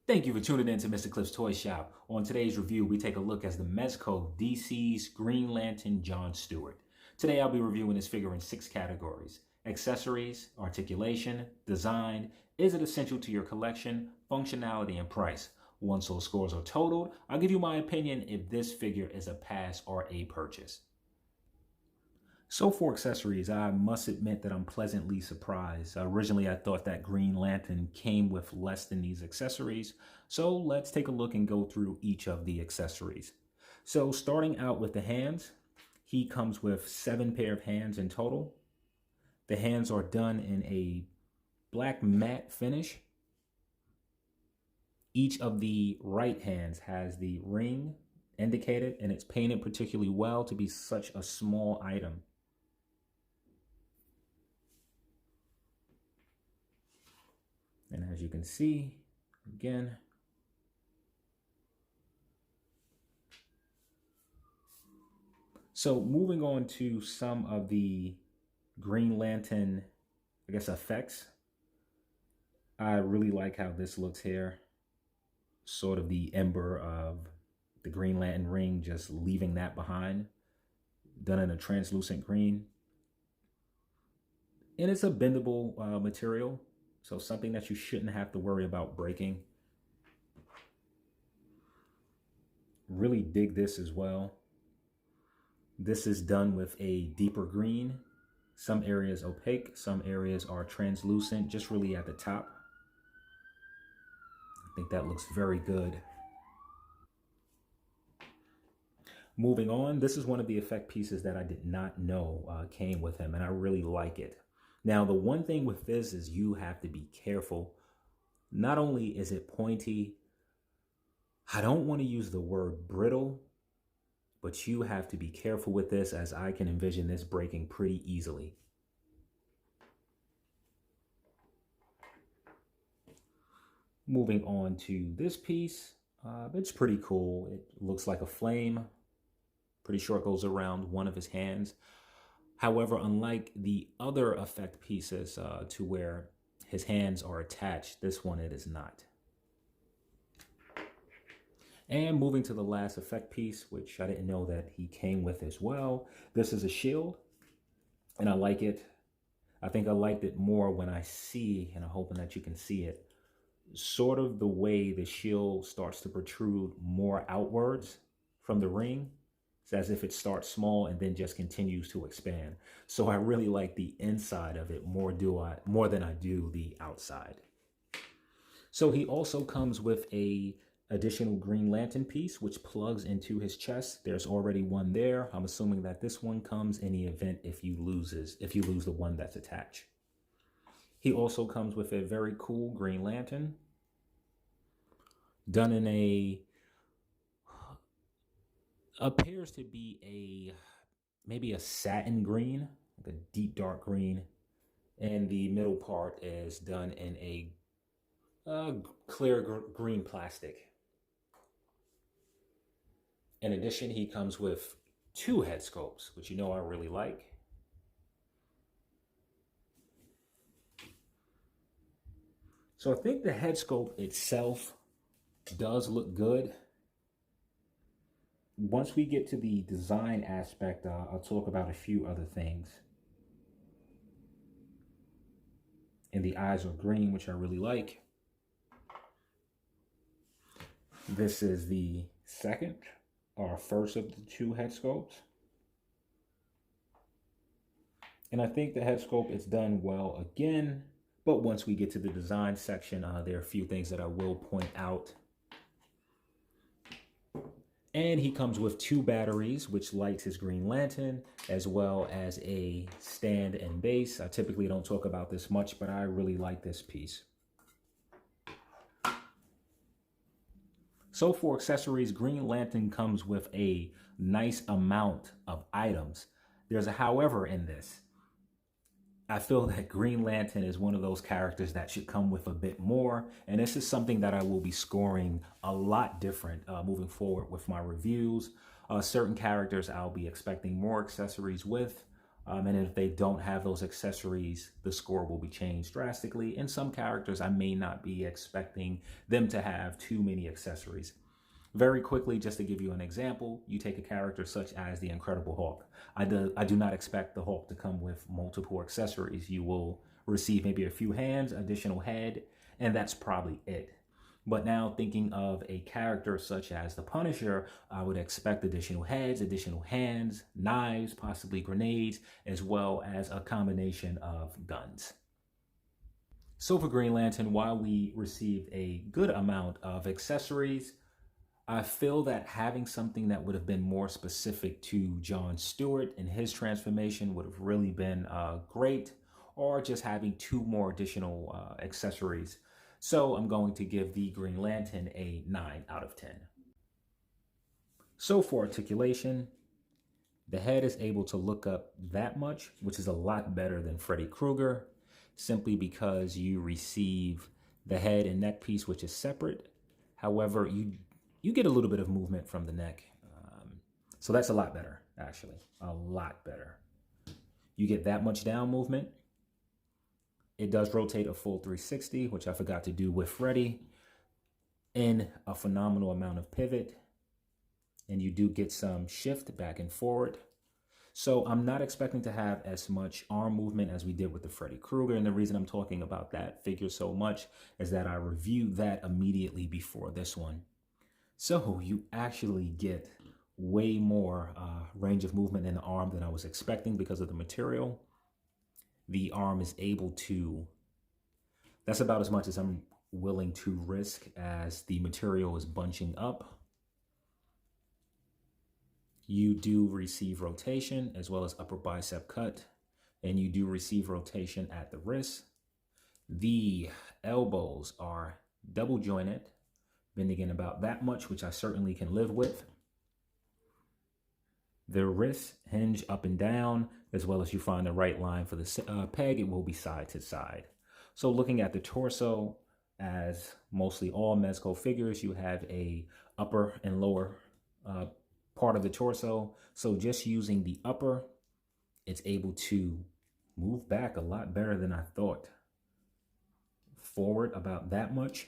Thank you for tuning in to Mr. Cliff's Toy Shop. On today's review, we take a look at the Mezco DC's Green Lantern John Stewart. Today, I'll be reviewing this figure in 6 categories: accessories, articulation, design, is it essential to your collection, functionality, and price. Once those scores are totaled, I'll give you my opinion if this figure is a pass or a purchase. So for accessories, I must admit that I'm pleasantly surprised. Originally, I thought that Green Lantern came with less than these accessories. So let's take a look and go through each of the accessories. So starting out with the hands, he comes with 7 pair of hands in total. The hands are done in a black matte finish. Each of the right hands has the ring indicated, and it's painted particularly well to be such a small item. And as you can see, again, so moving on to some of the Green Lantern, I guess, effects. I really like how this looks here. Sort of the ember of the Green Lantern ring, just leaving that behind, done in a translucent green. And it's a bendable material. So something that you shouldn't have to worry about breaking. Really dig this as well. This is done with a deeper green. Some areas opaque, some areas are translucent, just really at the top. I think that looks very good. Moving on, this is one of the effect pieces that I did not know came with him, and I really like it. Now, the one thing with this is you have to be careful. Not only is it pointy, I don't want to use the word brittle, but you have to be careful with this, as I can envision this breaking pretty easily. Moving on to this piece, it's pretty cool. It looks like a flame. Pretty sure it goes around one of his hands. However, unlike the other effect pieces to where his hands are attached, this one it is not. And moving to the last effect piece, which I didn't know that he came with as well. This is a shield, and I like it. I think I liked it more when I see, and I'm hoping that you can see it, sort of the way the shield starts to protrude more outwards from the ring. It's as if it starts small and then just continues to expand. So I really like the inside of it more than I do the outside. So he also comes with a additional Green Lantern piece, which plugs into his chest. There's already one there. I'm assuming that this one comes in the event if you lose the one that's attached. He also comes with a very cool Green Lantern, done in appears to be maybe a satin green, like a deep dark green, and the middle part is done in a clear green plastic. In addition, he comes with 2 head sculpts, which you know I really like. So I think the head sculpt itself does look good. Once we get to the design aspect, I'll talk about a few other things. And the eyes are green, which I really like. This is the second or first of the 2 head sculpts. And I think the head sculpt is done well again. But once we get to the design section, there are a few things that I will point out. And he comes with 2 batteries, which lights his Green Lantern, as well as a stand and base. I typically don't talk about this much, but I really like this piece. So for accessories, Green Lantern comes with a nice amount of items. There's a however in this. I feel that Green Lantern is one of those characters that should come with a bit more. And this is something that I will be scoring a lot different moving forward with my reviews. Certain characters I'll be expecting more accessories with. And if they don't have those accessories, the score will be changed drastically. In some characters, I may not be expecting them to have too many accessories. Very quickly, just to give you an example, you take a character such as the Incredible Hulk. I do not expect the Hulk to come with multiple accessories. You will receive maybe a few hands, additional head, and that's probably it. But now thinking of a character such as the Punisher, I would expect additional heads, additional hands, knives, possibly grenades, as well as a combination of guns. So for Green Lantern, while we received a good amount of accessories, I feel that having something that would have been more specific to John Stewart and his transformation would have really been great, or just having 2 more additional accessories. So I'm going to give the Green Lantern a 9 out of 10. So for articulation, the head is able to look up that much, which is a lot better than Freddy Krueger, simply because you receive the head and neck piece, which is separate. However, you get a little bit of movement from the neck. So that's a lot better, actually, a lot better. You get that much down movement. It does rotate a full 360, which I forgot to do with Freddy, and a phenomenal amount of pivot. And you do get some shift back and forward. So I'm not expecting to have as much arm movement as we did with the Freddy Krueger. And the reason I'm talking about that figure so much is that I reviewed that immediately before this one. So you actually get way more range of movement in the arm than I was expecting because of the material. The arm is able to, that's about as much as I'm willing to risk as the material is bunching up. You do receive rotation as well as upper bicep cut, and you do receive rotation at the wrist. The elbows are double jointed, bending in about that much, which I certainly can live with. The wrists hinge up and down, as well as you find the right line for the peg, it will be side to side. So looking at the torso, as mostly all Mezco figures, you have a upper and lower part of the torso. So just using the upper, it's able to move back a lot better than I thought. Forward about that much.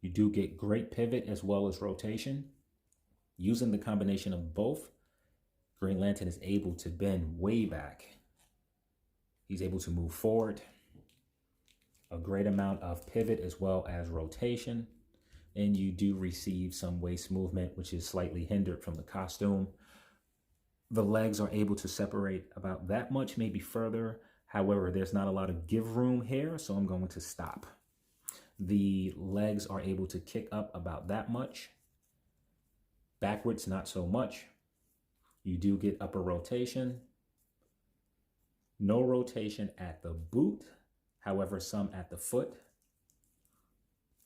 You do get great pivot as well as rotation. Using the combination of both, Green Lantern is able to bend way back. He's able to move forward. A great amount of pivot as well as rotation. And you do receive some waist movement, which is slightly hindered from the costume. The legs are able to separate about that much, maybe further. However, there's not a lot of give room here, so I'm going to stop. The legs are able to kick up about that much. Backwards, not so much. You do get upper rotation. No rotation at the boot, however, some at the foot.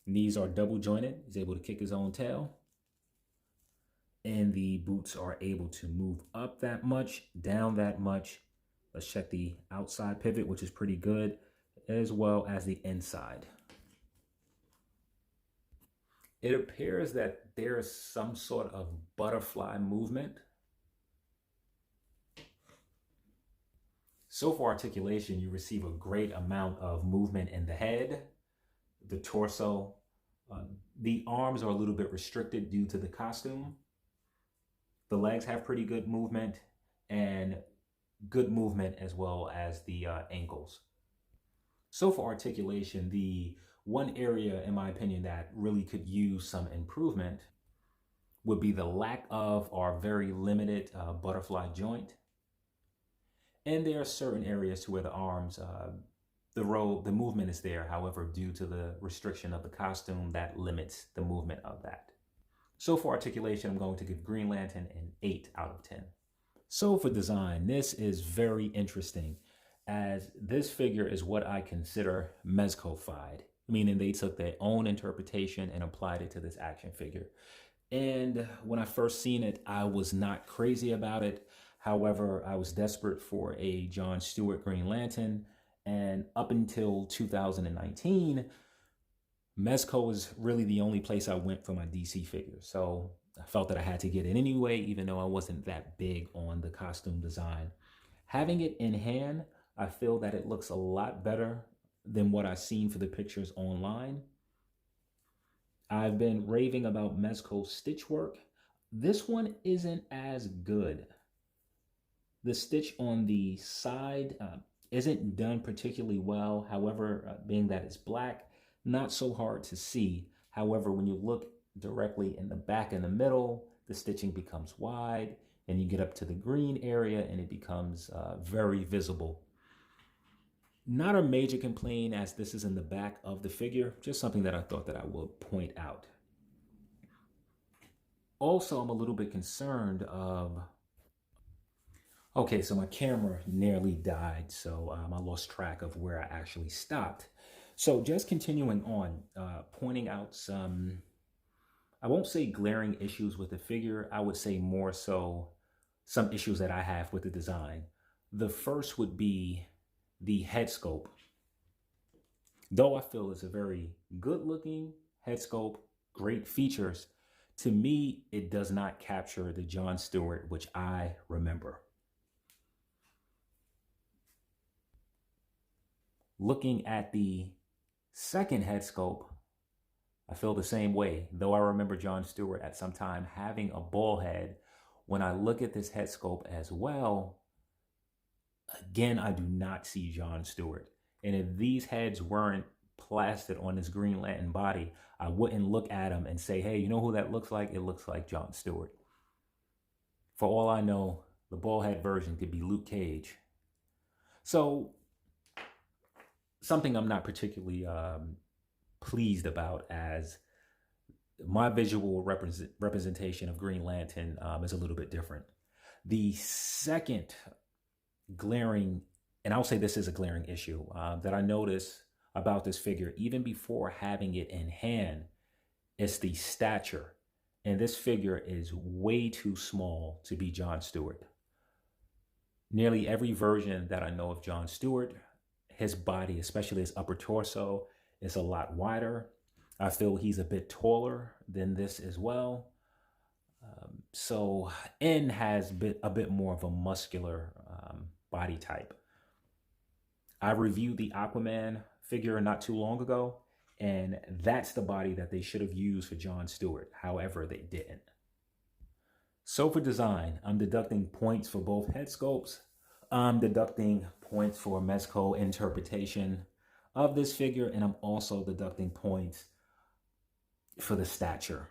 Knees are double jointed. He's able to kick his own tail. And the boots are able to move up that much, down that much. Let's check the outside pivot, which is pretty good, as well as the inside. It appears that there's some sort of butterfly movement. So for articulation, you receive a great amount of movement in the head, the torso. The arms are a little bit restricted due to the costume. The legs have pretty good movement and good movement as well as the ankles. So for articulation, the one area, in my opinion, that really could use some improvement would be the lack of or very limited butterfly joint. And there are certain areas to where the arms, the movement is there. However, due to the restriction of the costume, that limits the movement of that. So for articulation, I'm going to give Green Lantern an 8 out of 10. So for design, this is very interesting, as this figure is what I consider Mezco-fied, meaning they took their own interpretation and applied it to this action figure. And when I first seen it, I was not crazy about it. However, I was desperate for a John Stewart Green Lantern, and up until 2019, Mezco was really the only place I went for my DC figures. So I felt that I had to get it anyway, even though I wasn't that big on the costume design. Having it in hand, I feel that it looks a lot better than what I've seen for the pictures online. I've been raving about Mezco stitch work. This one isn't as good. The stitch on the side isn't done particularly well. However, being that it's black, not so hard to see. However, when you look directly in the back and the middle, the stitching becomes wide, and you get up to the green area and it becomes very visible. Not a major complaint, as this is in the back of the figure, just something that I thought that I would point out. Also, I'm a little bit concerned of, okay, so my camera nearly died, so I lost track of where I actually stopped. So just continuing on, pointing out some, I won't say glaring issues with the figure, I would say more so some issues that I have with the design. The first would be the head sculpt. Though I feel it's a very good looking head sculpt, great features, to me, it does not capture the Jon Stewart which I remember. Looking at the second head sculpt, I feel the same way. Though I remember Jon Stewart at some time having a ball head, when I look at this head sculpt as well, again, I do not see Jon Stewart. And if these heads weren't plastered on this Green Lantern body, I wouldn't look at them and say, hey, you know who that looks like? It looks like Jon Stewart. For all I know, the ball head version could be Luke Cage. So something I'm not particularly pleased about, as my visual representation of Green Lantern is a little bit different. The second glaring, and I'll say this is a glaring issue that I notice about this figure, even before having it in hand, is the stature. And this figure is way too small to be Jon Stewart. Nearly every version that I know of Jon Stewart, his body, especially his upper torso, is a lot wider. I feel he's a bit taller than this as well. So N has a bit more of a muscular body type. I reviewed the Aquaman figure not too long ago, and that's the body that they should have used for Jon Stewart. However, they didn't. So for design, I'm deducting points for both head sculpts. I'm deducting points for Mezco interpretation of this figure, and I'm also deducting points for the stature.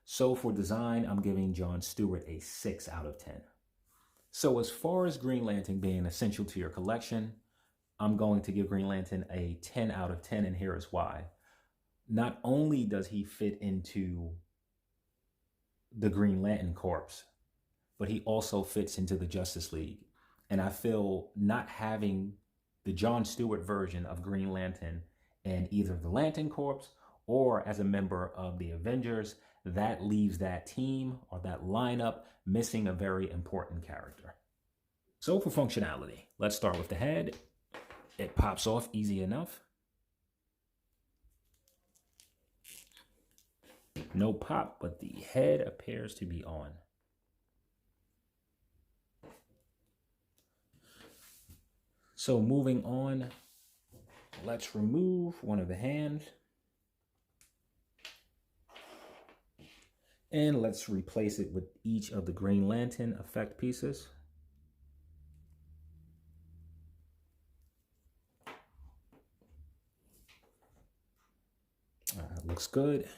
So for design, I'm giving Jon Stewart a 6 out of 10. So as far as Green Lantern being essential to your collection, I'm going to give Green Lantern a 10 out of 10, and here is why. Not only does he fit into the Green Lantern Corps, but he also fits into the Justice League. And I feel not having the Jon Stewart version of Green Lantern in either the Lantern Corps or as a member of the Avengers, that leaves that team or that lineup missing a very important character. So for functionality, let's start with the head. It pops off easy enough. No pop, but the head appears to be on. So moving on, let's remove one of the hands. And let's replace it with each of the Green Lantern effect pieces. Looks good.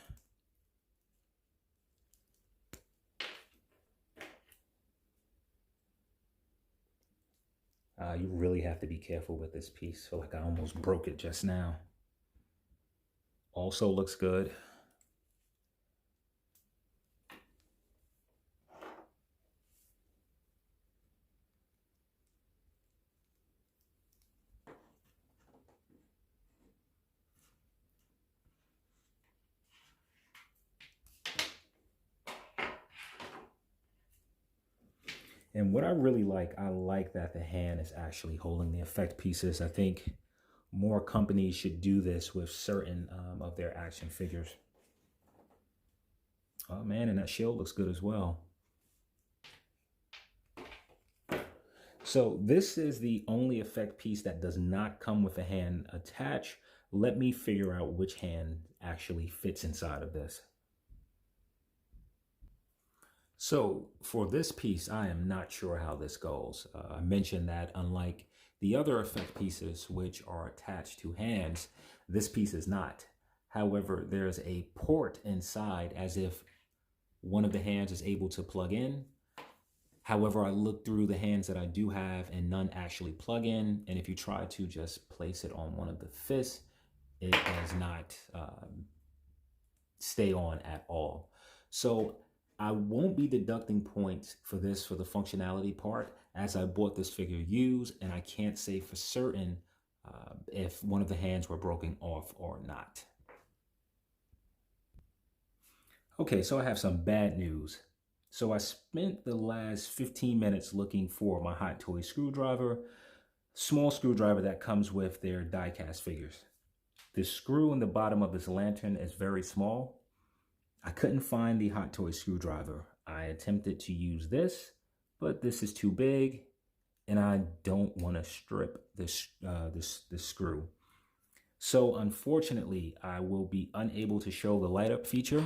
You really have to be careful with this piece. I feel like I almost broke it just now. Also looks good. And what I really like, I like that the hand is actually holding the effect pieces. I think more companies should do this with certain of their action figures. Oh man, and that shield looks good as well. So this is the only effect piece that does not come with a hand attached. Let me figure out which hand actually fits inside of this. So for this piece, I am not sure how this goes. I mentioned that unlike the other effect pieces, which are attached to hands, this piece is not. However, there's a port inside as if one of the hands is able to plug in. However, I looked through the hands that I do have and none actually plug in. And if you try to just place it on one of the fists, it does not stay on at all. So I won't be deducting points for this for the functionality part, as I bought this figure used and I can't say for certain if one of the hands were broken off or not. Okay, so I have some bad news. So I spent the last 15 minutes looking for my Hot Toy screwdriver, small screwdriver that comes with their die-cast figures. The screw in the bottom of this lantern is very small. I couldn't find the Hot Toy screwdriver. I attempted to use this, but this is too big and I don't want to strip this screw. So unfortunately, I will be unable to show the light up feature.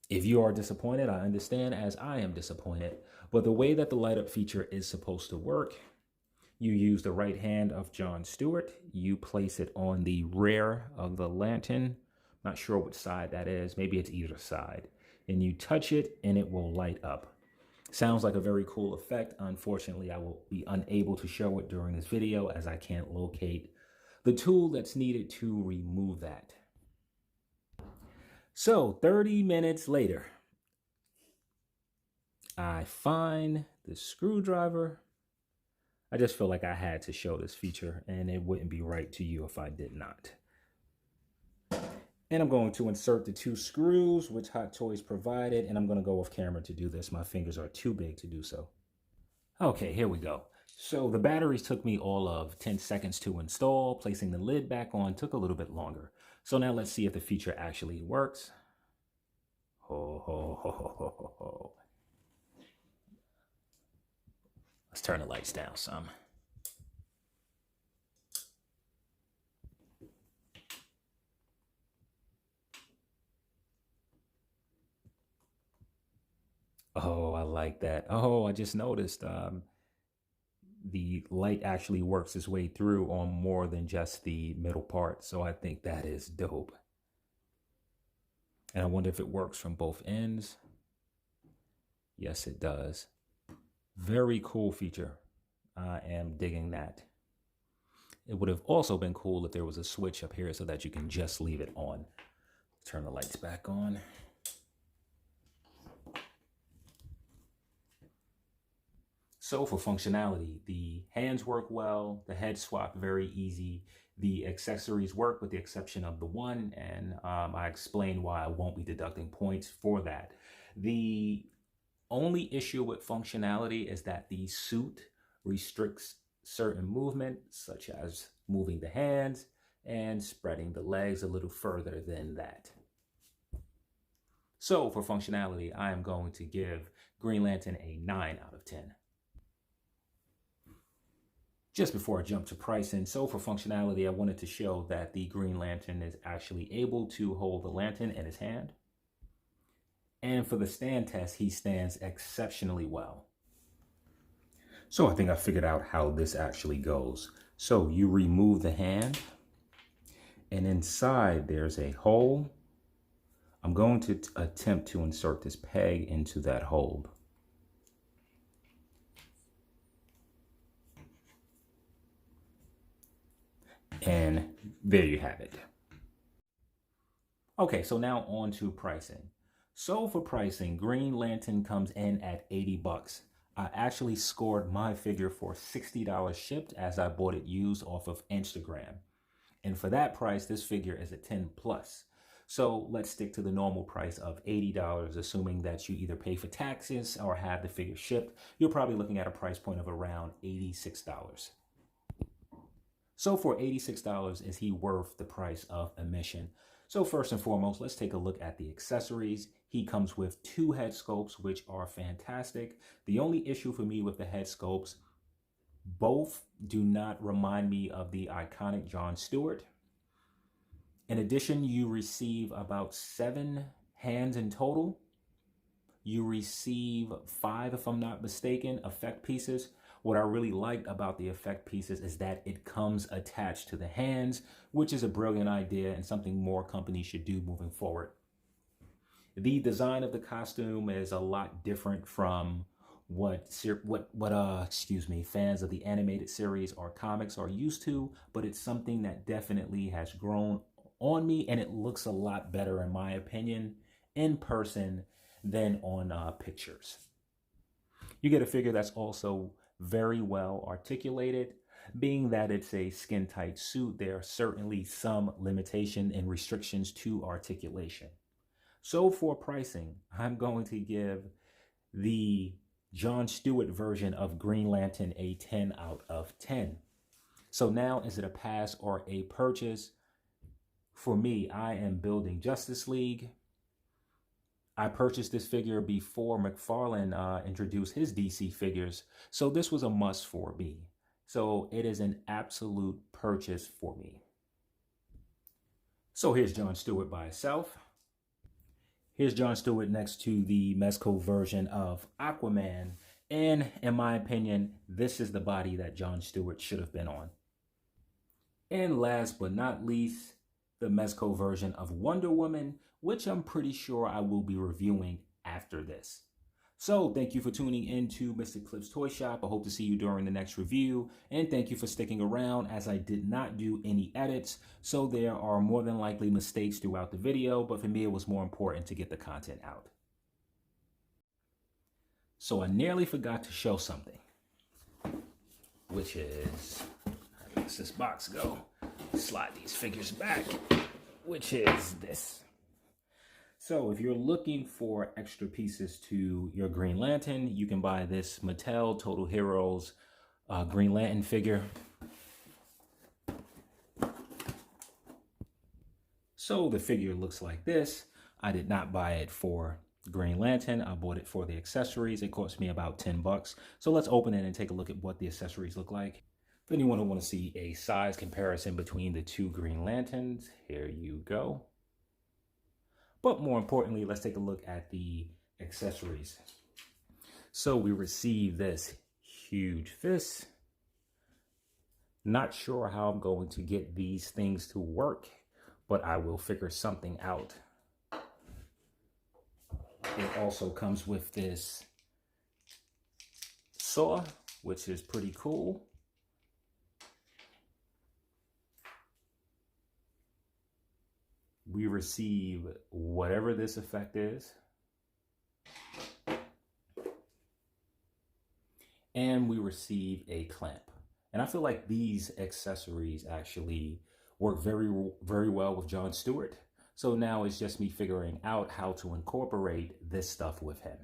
If you are disappointed, I understand, as I am disappointed. But the way that the light up feature is supposed to work, you use the right hand of Jon Stewart. You place it on the rear of the lantern. Not sure which side that is. Maybe it's either side. And you touch it and it will light up. Sounds like a very cool effect. Unfortunately, I will be unable to show it during this video as I can't locate the tool that's needed to remove that. So 30 minutes later, I find the screwdriver. I just feel like I had to show this feature and it wouldn't be right to you if I did not. And I'm going to insert the 2 screws, which Hot Toys provided, and I'm going to go off camera to do this. My fingers are too big to do so. Okay, here we go. So the batteries took me all of 10 seconds to install. Placing the lid back on took a little bit longer. So now let's see if the feature actually works. Ho, ho, ho, ho, ho, ho. Let's turn the lights down some. Oh, I like that. Oh, I just noticed the light actually works its way through on more than just the middle part. So I think that is dope. And I wonder if it works from both ends. Yes, it does. Very cool feature. I am digging that. It would have also been cool if there was a switch up here so that you can just leave it on. Turn the lights back on. So for functionality, the hands work well, the head swap very easy, the accessories work with the exception of the one, and I explained why I won't be deducting points for that. The only issue with functionality is that the suit restricts certain movement, such as moving the hands and spreading the legs a little further than that. So for functionality, I am going to give Green Lantern a 9 out of 10. Just before I jump to pricing, so for functionality, I wanted to show that the Green Lantern is actually able to hold the lantern in his hand. And for the stand test, he stands exceptionally well. So I think I figured out how this actually goes. So you remove the hand, and inside there's a hole. I'm going to attempt to insert this peg into that hole. And there you have it. Okay, so now on to pricing. So for pricing, Green Lantern comes in at 80 bucks. I actually scored my figure for $60 shipped as I bought it used off of Instagram. And for that price, this figure is a 10 plus. So let's stick to the normal price of $80, assuming that you either pay for taxes or have the figure shipped. You're probably looking at a price point of around $86. So for $86, is he worth the price of admission? So first and foremost, let's take a look at the accessories. He comes with 2 head sculpts, which are fantastic. The only issue for me with the head sculpts, both do not remind me of the iconic Jon Stewart. In addition, you receive about 7 hands in total. You receive 5, if I'm not mistaken, effect pieces. What I really liked about the effect pieces is that it comes attached to the hands, which is a brilliant idea and something more companies should do moving forward. The design of the costume is a lot different from what fans of the animated series or comics are used to, but it's something that definitely has grown on me, and it looks a lot better, in my opinion, in person than on pictures. You get a figure that's also very well articulated. Being that it's a skin tight suit, there are certainly some limitation and restrictions to articulation. So for pricing, I'm going to give the Jon Stewart version of Green Lantern a 10 out of 10. So now, is it a pass or a purchase? For me, I am building Justice League. I purchased this figure before McFarlane introduced his DC figures, so this was a must for me. So it is an absolute purchase for me. So here's Jon Stewart by itself. Here's Jon Stewart next to the Mezco version of Aquaman. And in my opinion, this is the body that Jon Stewart should have been on. And last but not least, the Mezco version of Wonder Woman, which I'm pretty sure I will be reviewing after this. So thank you for tuning into Mr. Clip's Toy Shop. I hope to see you during the next review. And thank you for sticking around, as I did not do any edits. So there are more than likely mistakes throughout the video, but for me it was more important to get the content out. So I nearly forgot to show something, which is, how does this box go? Slide these figures back, which is this. So if you're looking for extra pieces to your Green Lantern, you can buy this Mattel Total Heroes Green Lantern figure. So the figure looks like this. I did not buy it for Green Lantern. I bought it for the accessories. It cost me about 10 bucks. So let's open it and take a look at what the accessories look like. If anyone who wants to see a size comparison between the 2 Green Lanterns, here you go. But more importantly, let's take a look at the accessories. So we receive this huge fist. Not sure how I'm going to get these things to work, but I will figure something out. It also comes with this saw, which is pretty cool. We receive whatever this effect is. And we receive a clamp. And I feel like these accessories actually work very, very well with Jon Stewart. So now it's just me figuring out how to incorporate this stuff with him.